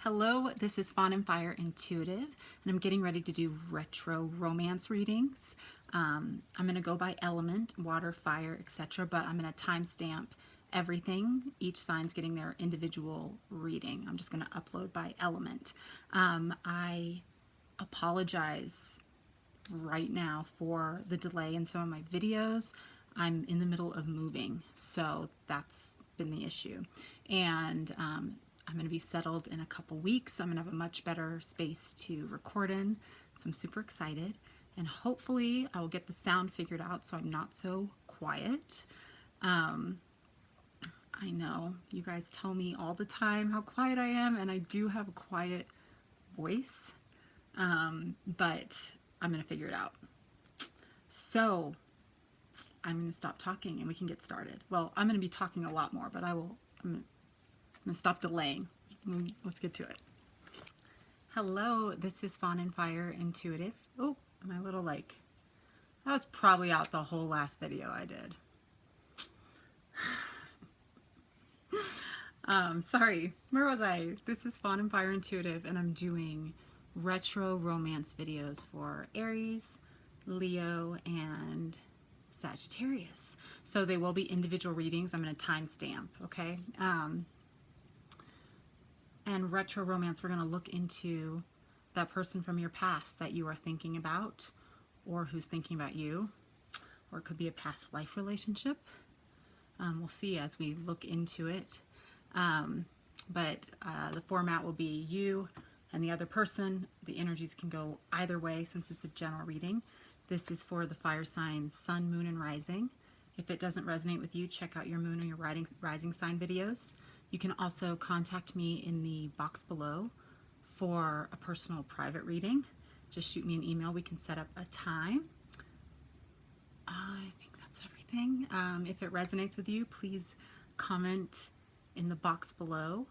Hello, this is Fawn and Fire Intuitive, and I'm getting ready to do retro romance readings. I'm going to go by element, water, fire, etc., but I'm going to timestamp everything. Each sign's getting their individual reading. I'm just going to upload by element. I apologize right now for the delay in some of my videos. I'm in the middle of moving, so that's been the issue. And I'm going to be settled in a couple weeks. I'm going to have a much better space to record in, so I'm super excited. And hopefully I will get the sound figured out so I'm not so quiet. I know you guys tell me all the time how quiet I am, and I do have a quiet voice, but I'm going to figure it out. So I'm going to stop talking and we can get started. Well, I'm going to be talking a lot more, but I'm going to stop delaying. Let's get to it. Hello, this is Fawn and Fire Intuitive. Oh, my little that was probably out the whole last video I did. Sorry, where was I? This is Fawn and Fire Intuitive, and I'm doing retro romance videos for Aries, Leo, and Sagittarius. So they will be individual readings. I'm going to timestamp, okay? And retro romance, we're going to look into that person from your past that you are thinking about, or who's thinking about you, or it could be a past life relationship. We'll see as we look into it. But the format will be you and the other person. The energies can go either way since it's a general reading. This is for the fire signs Sun, Moon, and Rising. If it doesn't resonate with you, check out your Moon or your Rising sign videos. You can also contact me in the box below for a personal private reading. Just shoot me an email. We can set up a time. I think that's everything. If it resonates with you, please comment in the box below.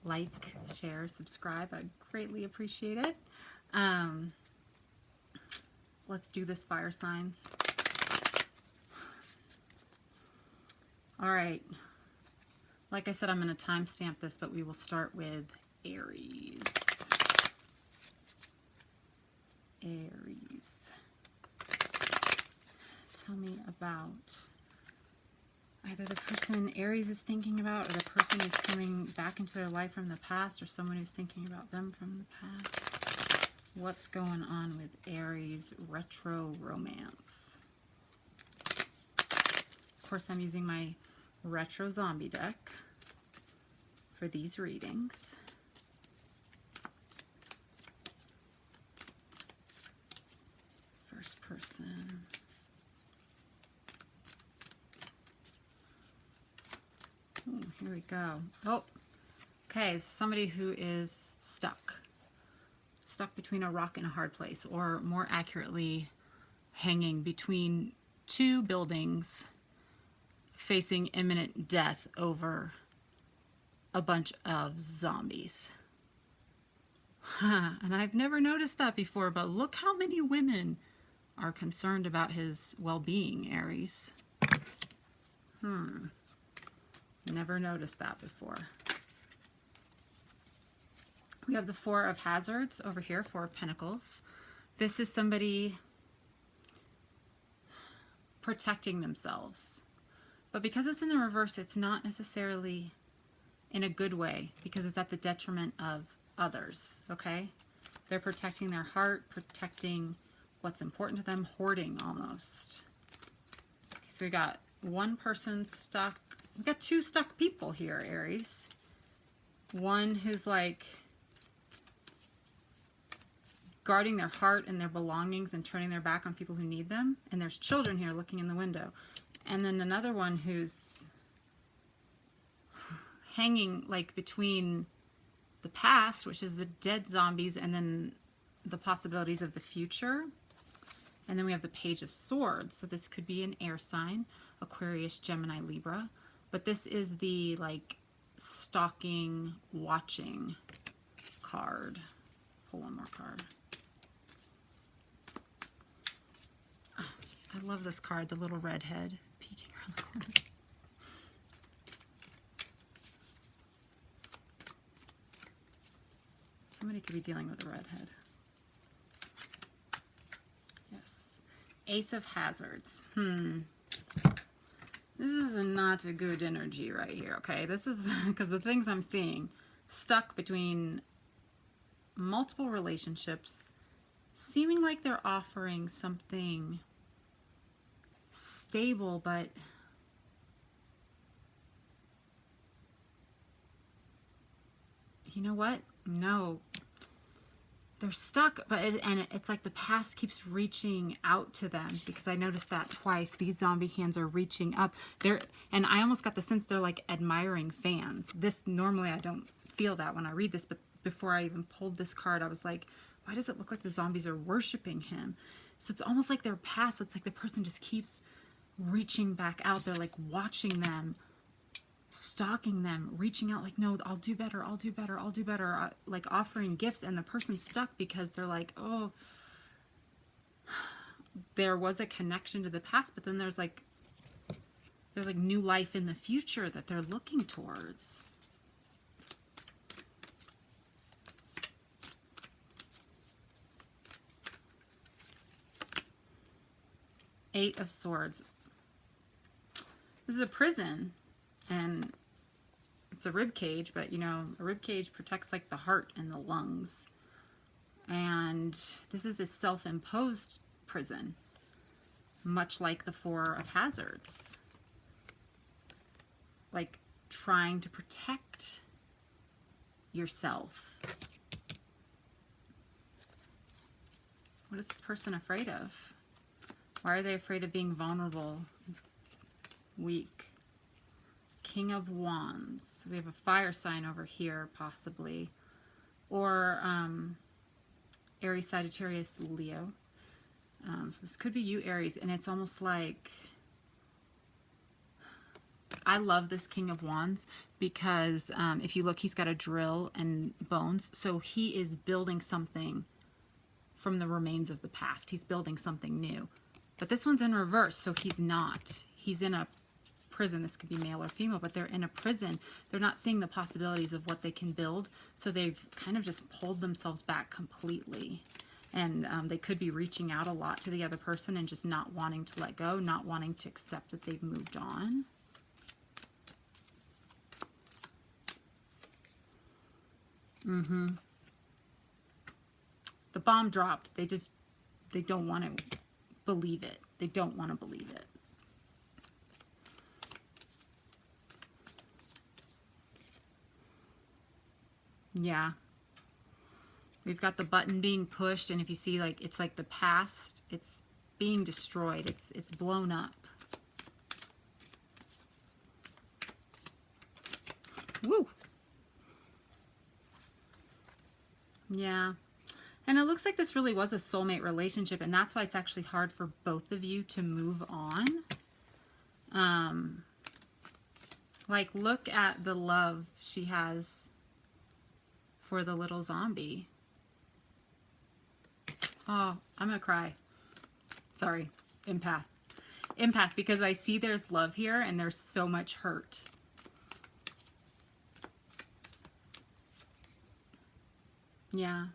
Like, share, subscribe. I greatly appreciate it. Let's do this, fire signs. All right. Like I said, I'm going to timestamp this, but we will start with Aries. Aries. Tell me about either the person Aries is thinking about, or the person who's coming back into their life from the past, or someone who's thinking about them from the past. What's going on with Aries retro romance? Of course, I'm using my retro zombie deck for these readings. First person. Ooh, here we go. Oh, okay, somebody who is stuck between a rock and a hard place, or more accurately, hanging between two buildings facing imminent death over a bunch of zombies. And I've never noticed that before, but look how many women are concerned about his well-being, Aries. Never noticed that before. We have the Four of Hazards over here, Four of Pentacles. This is somebody protecting themselves. But because it's in the reverse, it's not necessarily in a good way, because it's at the detriment of others, okay? They're protecting their heart, protecting what's important to them, hoarding almost. Okay, so we got one person stuck. We've got two stuck people here, Aries. One who's guarding their heart and their belongings and turning their back on people who need them. And there's children here looking in the window. And then another one who's hanging between the past, which is the dead zombies, and then the possibilities of the future. And then we have the Page of Swords. So this could be an air sign, Aquarius, Gemini, Libra. But this is the stalking, watching card. Pull one more card. Oh, I love this card, the little red head peeking around the corner. Somebody could be dealing with a redhead. Yes. Ace of Hazards. This is not a good energy right here, okay? This is because the things I'm seeing, stuck between multiple relationships, seeming like they're offering something stable, but you know what? No. They're stuck, but it's like the past keeps reaching out to them, because I noticed that twice. These zombie hands are reaching up. And I almost got the sense they're like admiring fans. This, normally I don't feel that when I read this, but before I even pulled this card, I was like, why does it look like the zombies are worshiping him? So it's almost like their past. It's like the person just keeps reaching back out. They're like watching them, stalking them, reaching out like, no, I'll do better, I'll do better, I'll do better, like offering gifts, and the person's stuck because they're like, oh, there was a connection to the past, but then there's like new life in the future that they're looking towards. Eight of Swords. This is a prison. And it's a rib cage, but you know, a rib cage protects like the heart and the lungs. And this is a self-imposed prison, much like the Four of Hazards. Like trying to protect yourself. What is this person afraid of? Why are they afraid of being vulnerable, weak? King of Wands. We have a fire sign over here, possibly. Or Aries, Sagittarius, Leo. So this could be you, Aries. And it's almost like, I love this King of Wands because if you look, he's got a drill and bones. So he is building something from the remains of the past. He's building something new. But this one's in reverse, so he's not. He's in a prison. This could be male or female, but they're in a prison. They're not seeing the possibilities of what they can build, so they've kind of just pulled themselves back completely. And they could be reaching out a lot to the other person and just not wanting to let go, not wanting to accept that they've moved on. The bomb dropped. They don't want to believe it. They don't want to believe it. Yeah. We've got the button being pushed, and if you see, like, it's like the past, it's being destroyed. It's blown up. Woo! Yeah. And it looks like this really was a soulmate relationship, and that's why it's actually hard for both of you to move on. Like, look at the love she has for the little zombie. Oh, I'm gonna cry. Sorry, empath. Empath, because I see there's love here and there's so much hurt. Yeah.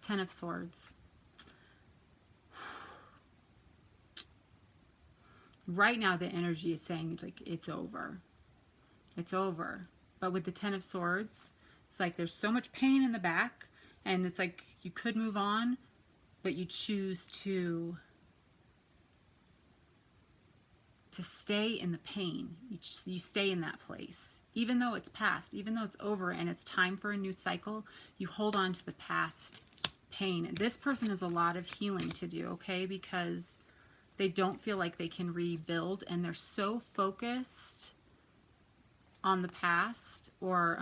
Ten of Swords. Right now the energy is saying, like, it's over. It's over. But with the Ten of Swords, it's like there's so much pain in the back, and it's like you could move on, but you choose to stay in the pain. You stay in that place. Even though it's past, even though it's over and it's time for a new cycle, you hold on to the past pain. And this person has a lot of healing to do, okay? Because they don't feel like they can rebuild, and they're so focused on the past or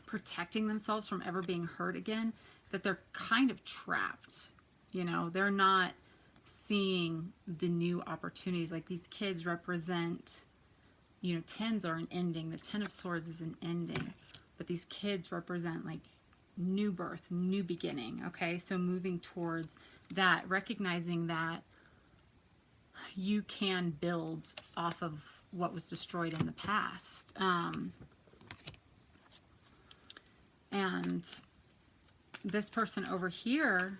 protecting themselves from ever being hurt again that they're kind of trapped. You know, they're not seeing the new opportunities. Like, these kids represent, you know, tens are an ending. The Ten of Swords is an ending. But these kids represent, like, new birth, new beginning, okay? So moving towards that, recognizing that you can build off of what was destroyed in the past. And this person over here,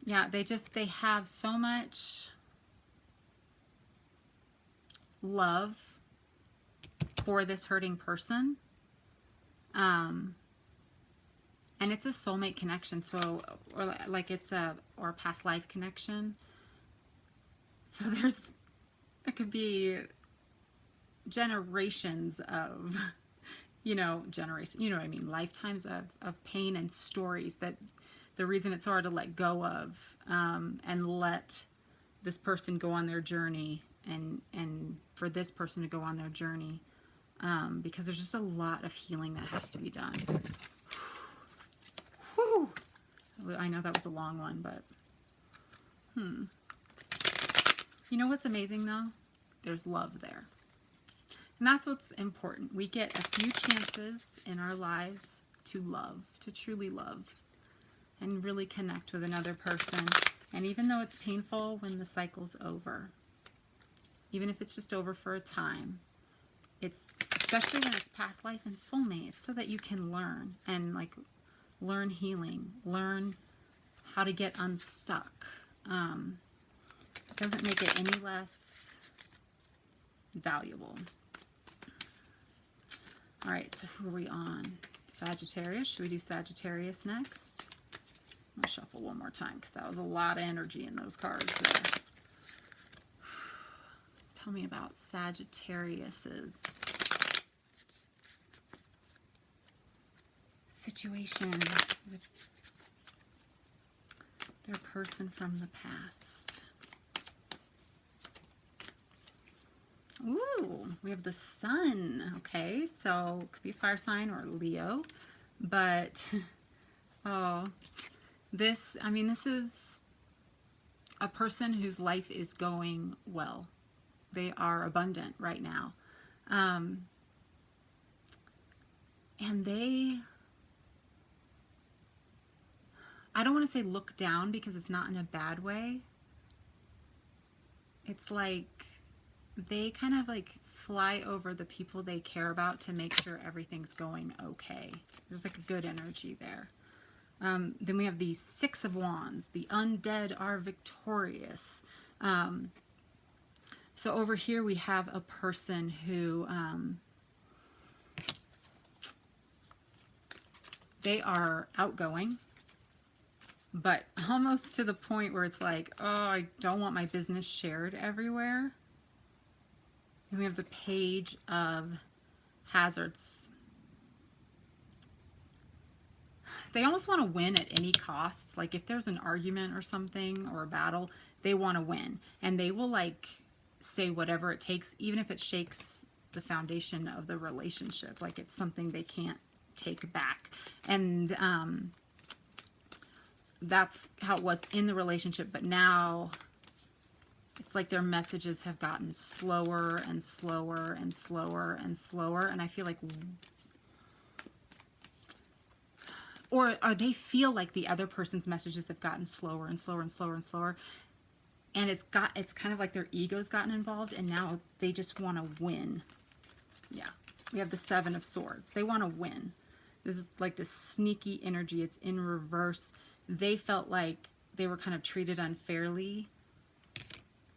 yeah, they have so much love for this hurting person. And it's a soulmate connection, so, or like it's a, or a past life connection. So there could be generations of, you know what I mean, lifetimes of pain and stories that the reason it's so hard to let go of, and let this person go on their journey, and for this person to go on their journey, because there's just a lot of healing that has to be done. Whew. I know that was a long one, but you know what's amazing though? There's love there. And that's what's important. We get a few chances in our lives to love, to truly love, and really connect with another person. And even though it's painful when the cycle's over, even if it's just over for a time, it's, especially when it's past life and soulmate, it's so that you can learn, and like learn healing, learn how to get unstuck. It doesn't make it any less valuable. All right, so who are we on? Sagittarius. Should we do Sagittarius next? I'm gonna shuffle one more time because that was a lot of energy in those cards there. Tell me about Sagittarius's situation with their person from the past. Ooh, we have the sun. Okay, so it could be fire sign or Leo, but oh, this is a person whose life is going well. They are abundant right now. And they, I don't want to say look down because it's not in a bad way. It's like they kind of like fly over the people they care about to make sure everything's going okay. There's like a good energy there. Then we have the Six of Wands. The undead are victorious. So over here we have a person who, they are outgoing, but almost to the point where it's like, oh, I don't want my business shared everywhere. And we have the Page of Hazards. They almost want to win at any cost. Like if there's an argument or something or a battle, they want to win. And they will like say whatever it takes, even if it shakes the foundation of the relationship. Like it's something they can't take back. And that's how it was in the relationship. But now it's like their messages have gotten slower and slower and slower and slower. And I feel like, or they feel like the other person's messages have gotten slower and slower and slower and slower. And it's kind of like their ego's gotten involved, and now they just want to win. Yeah, we have the Seven of Swords. They want to win. This is like this sneaky energy. It's in reverse. They felt like they were kind of treated unfairly,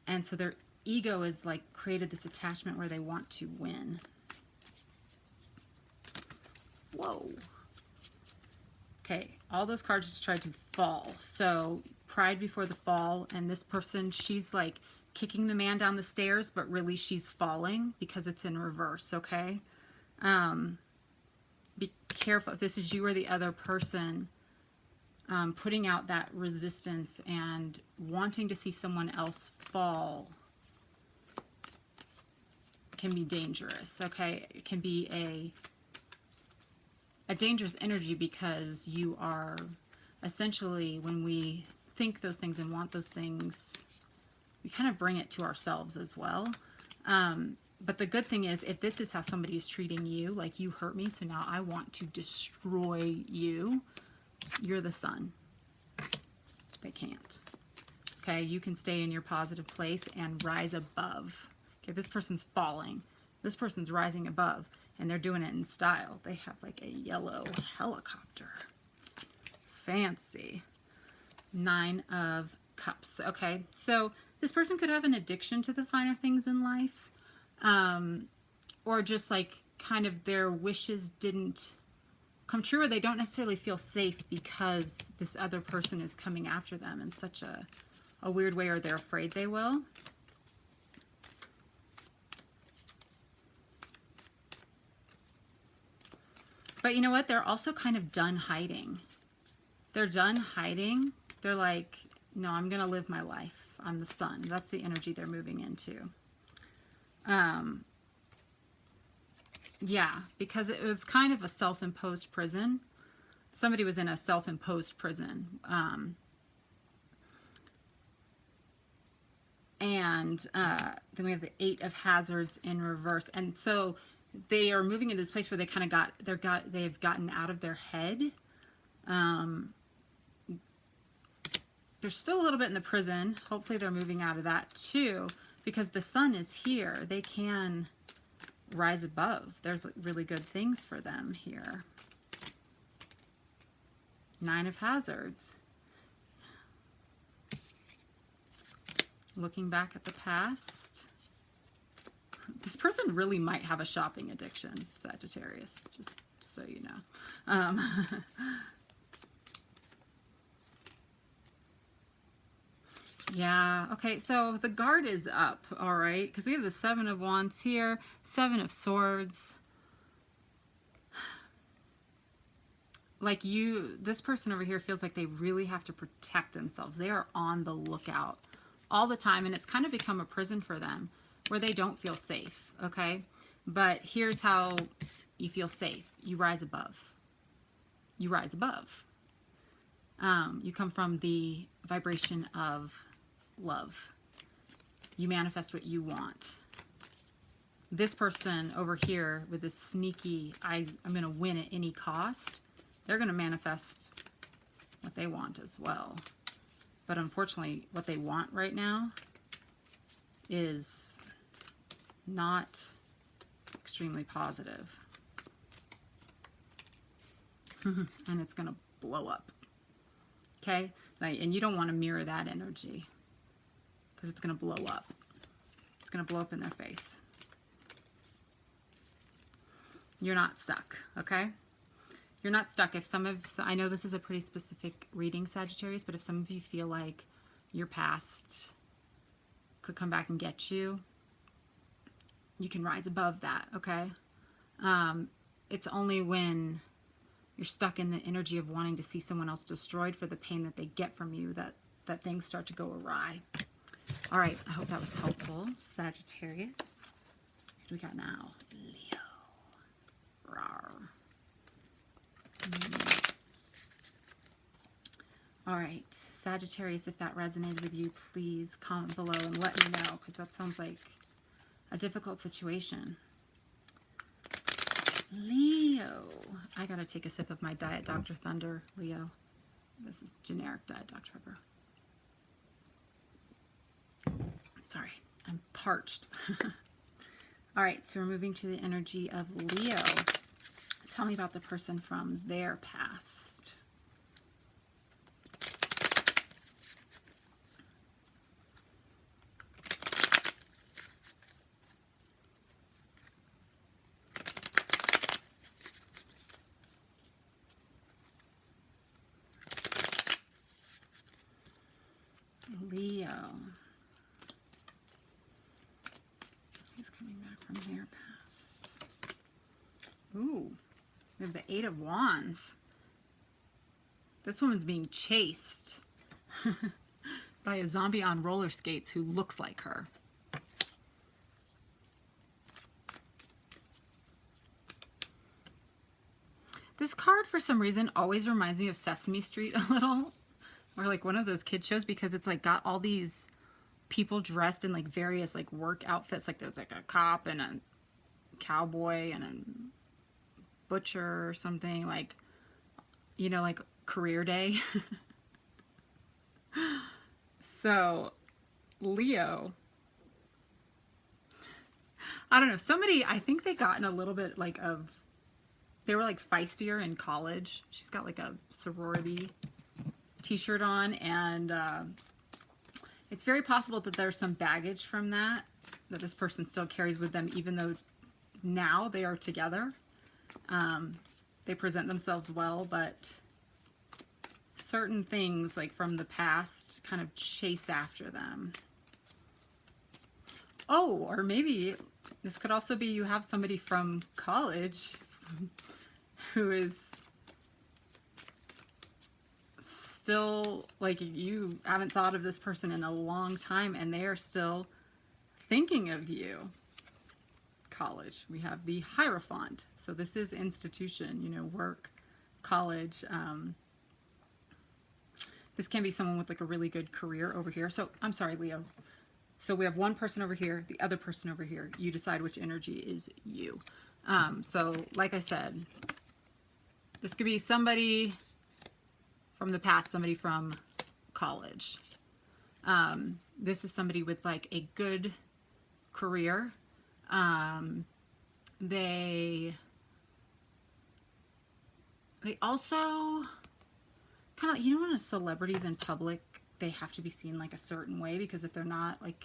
and so their ego is like created this attachment where they want to win. Whoa. Okay, all those cards just tried to fall. So pride before the fall, and this person, she's like kicking the man down the stairs, but really she's falling because it's in reverse, okay? Be careful if this is you or the other person, putting out that resistance and wanting to see someone else fall can be dangerous, okay? It can be a dangerous energy because you are essentially, when we think those things and want those things, we kind of bring it to ourselves as well. But the good thing is, if this is how somebody is treating you, like you hurt me, so now I want to destroy you, you're the sun. They can't. Okay, you can stay in your positive place and rise above. Okay, this person's falling. This person's rising above, and they're doing it in style. They have like a yellow helicopter. Fancy. 9 of Cups. Okay, so this person could have an addiction to the finer things in life, or just like kind of their wishes didn't come true, or they don't necessarily feel safe because this other person is coming after them in such a weird way, or they're afraid they will. But you know what? They're also kind of done hiding. They're done hiding. They're like, no, I'm going to live my life. I'm the sun. That's the energy they're moving into. Yeah, because it was kind of a self-imposed prison. Somebody was in a self-imposed prison. And then we have the 8 of Hazards in reverse. And so they are moving into this place where they kind of they've gotten out of their head. They're still a little bit in the prison. Hopefully they're moving out of that too, because the sun is here. They can rise above. There's really good things for them here. 9 of Hazards. Looking back at the past. This person really might have a shopping addiction, Sagittarius, just so you know. Yeah, okay, so the guard is up, all right, because we have the 7 of Wands here, 7 of Swords. Like this person over here feels like they really have to protect themselves. They are on the lookout all the time, and it's kind of become a prison for them where they don't feel safe, okay? But here's how you feel safe. You rise above. You rise above. You come from the vibration of love. You manifest what you want. This person over here with this sneaky, I'm going to win at any cost, they're going to manifest what they want as well. But unfortunately, what they want right now is not extremely positive. And it's going to blow up. Okay? And you don't want to mirror that energy, because it's going to blow up. It's going to blow up in their face. You're not stuck, okay? You're not stuck. I know this is a pretty specific reading, Sagittarius, but if some of you feel like your past could come back and get you, you can rise above that, okay? It's only when you're stuck in the energy of wanting to see someone else destroyed for the pain that they get from you that things start to go awry. All right, I hope that was helpful, Sagittarius. What do we got now? Leo. Rawr. All right, Sagittarius, if that resonated with you, please comment below and let me know, because that sounds like a difficult situation. Leo. I gotta take a sip of my Diet Dr. Thunder, Leo. This is generic Diet Dr. Pepper. Sorry, I'm parched. All right, so we're moving to the energy of Leo. Tell me about the person from their past. Leo. Who's coming back from their past? Ooh, we have the 8 of Wands. This woman's being chased by a zombie on roller skates who looks like her. This card, for some reason, always reminds me of Sesame Street a little. Or like one of those kid shows, because it's like got all these people dressed in like various like work outfits. Like there's like a cop and a cowboy and a butcher or something, like, you know, like career day. So Leo, I don't know. Somebody, I think they got in a little bit like they were like feistier in college. She's got like a sorority t-shirt on, and it's very possible that there's some baggage from that this person still carries with them, even though now they are together. They present themselves well, but certain things like from the past kind of chase after them. Oh, or maybe this could also be you have somebody from college who is still, like, you haven't thought of this person in a long time and they are still thinking of you. College. We have the Hierophant. So this is institution, you know, work, college. This can be someone with like a really good career over here. So I'm sorry, Leo. So we have one person over here, the other person over here. You decide which energy is you. So like I said, this could be somebody from the past, somebody from college. This is somebody with like a good career. They also kind of like, you know, when a celebrity's in public, they have to be seen like a certain way, because if they're not, like,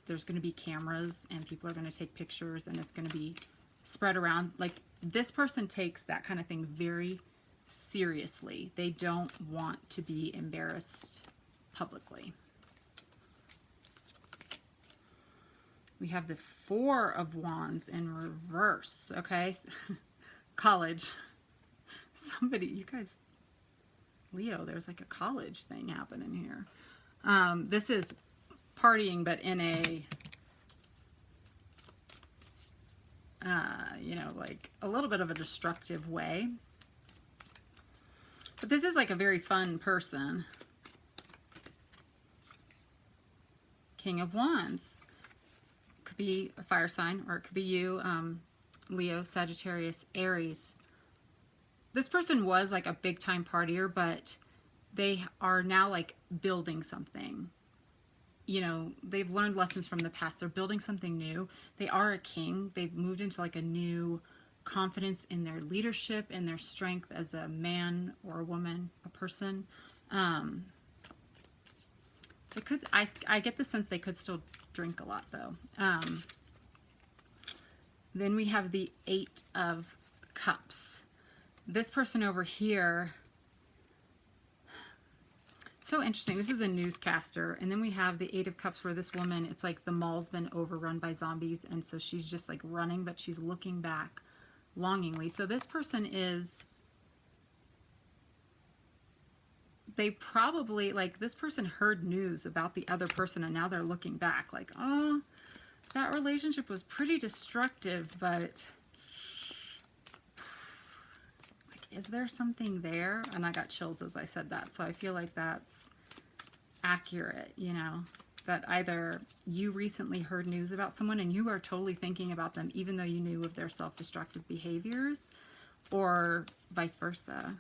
there's going to be cameras and people are going to take pictures and it's going to be spread around. Like, this person takes that kind of thing very seriously. They don't want to be embarrassed publicly. We have the Four of Wands in reverse, okay? College. Somebody, you guys, Leo, there's like a college thing happening here. This is partying, but in a, you know, like a little bit of a destructive way. But this is like a very fun person. King of Wands. Could be a fire sign, or it could be you, Leo, Sagittarius, Aries. This person was like a big time partier, but they are now like building something. You know, they've learned lessons from the past. They're building something new. They are a king. They've moved into like a new confidence in their leadership and their strength as a man or a woman, a person. They could, I get the sense they could still drink a lot though. Then we have the Eight of Cups. This person over here, so interesting. This is a newscaster. And then we have the Eight of Cups, where this woman, it's like the mall's been overrun by zombies. And so she's just like running, but she's looking back longingly. So this person is, they probably, like, this person heard news about the other person and now they're looking back like, oh, that relationship was pretty destructive, but like, is there something there? And I got chills as I said that. So I feel like that's accurate, you know, that either you recently heard news about someone and you are totally thinking about them even though you knew of their self-destructive behaviors, or vice versa.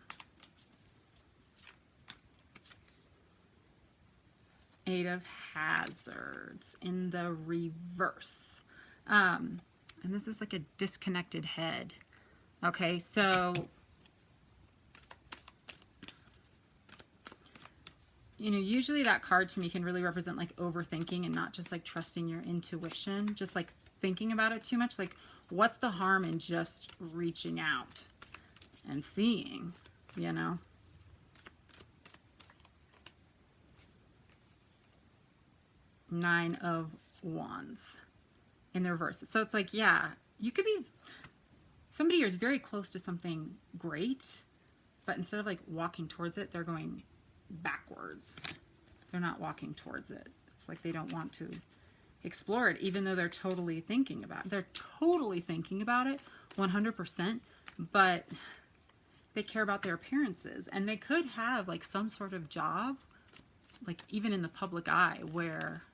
Eight of Hazards in the reverse. And this is like a disconnected head. Okay, so, you know, usually that card to me can really represent like overthinking and not just like trusting your intuition, just like thinking about it too much. Like, what's the harm in just reaching out and seeing, you know? Nine of Wands in the reverse. So it's like, yeah, you could be, somebody here is very close to something great, but instead of like walking towards it, they're going backwards. They're not walking towards it. It's like they don't want to explore it, even though they're totally thinking about it. They're totally thinking about it 100%, but they care about their appearances, and they could have like some sort of job, like even in the public eye, where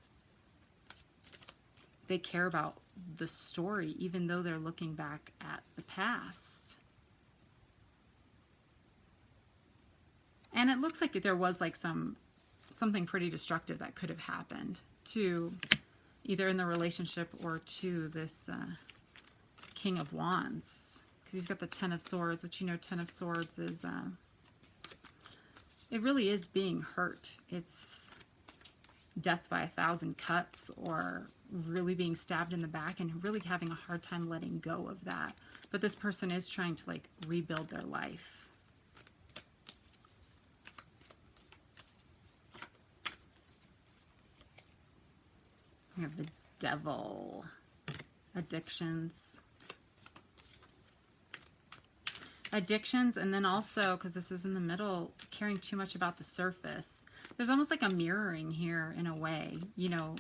they care about the story, even though they're looking back at the past. And it looks like there was like something pretty destructive that could have happened to, either in the relationship or to this King of Wands, because he's got the Ten of Swords, which, you know, Ten of Swords is, it really is being hurt. It's death by 1,000 cuts, or really being stabbed in the back and really having a hard time letting go of that. But this person is trying to like rebuild their life. We have the Devil. Addictions. Addictions, and then also, because this is in the middle, caring too much about the surface. There's almost like a mirroring here in a way. You know,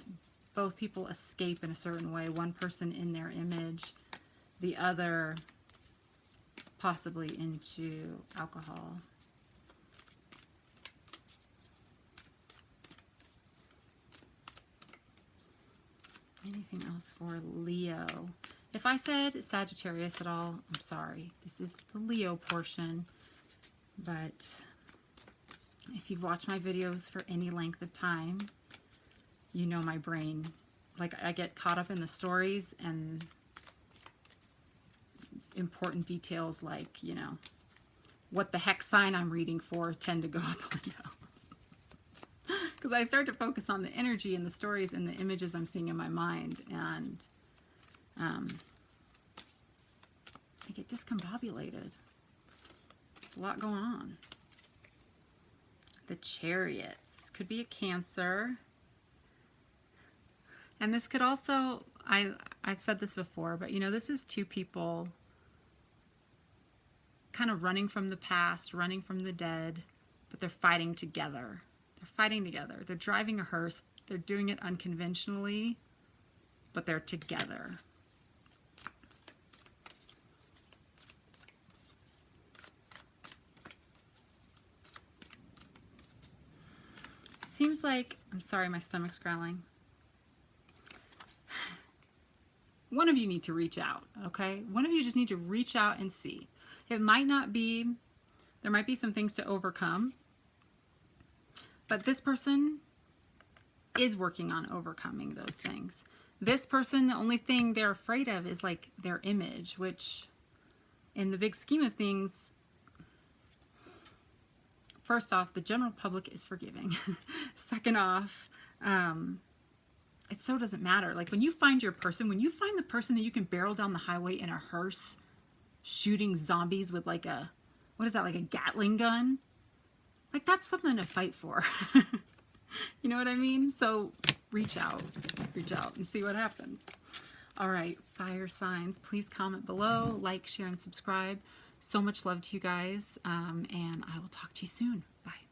both people escape in a certain way. One person in their image, the other possibly into alcohol. Anything else for Leo? If I said Sagittarius at all, I'm sorry. This is the Leo portion. But if you've watched my videos for any length of time, you know my brain. Like, I get caught up in the stories, and important details like, you know, what the heck sign I'm reading for tend to go out the window. Because I start to focus on the energy and the stories and the images I'm seeing in my mind, and I get discombobulated. There's a lot going on. The Chariots. This could be a Cancer. And this could also, I've said this before, but you know, this is two people kind of running from the past, running from the dead, but they're fighting together. They're fighting together. They're driving a hearse. They're doing it unconventionally, but they're together. Seems like, I'm sorry, my stomach's growling. One of you need to reach out, okay? One of you just need to reach out and see. It might not be, there might be some things to overcome, but this person is working on overcoming those things. This person, the only thing they're afraid of is like their image, which in the big scheme of things, first off, the general public is forgiving. Second off, it so doesn't matter. Like when you find your person, when you find the person that you can barrel down the highway in a hearse, shooting zombies with like a, what is that, like a Gatling gun? Like that's something to fight for. You know what I mean? So reach out and see what happens. All right, fire signs, please comment below, like, share, and subscribe. So much love to you guys, and I will talk to you soon. Bye.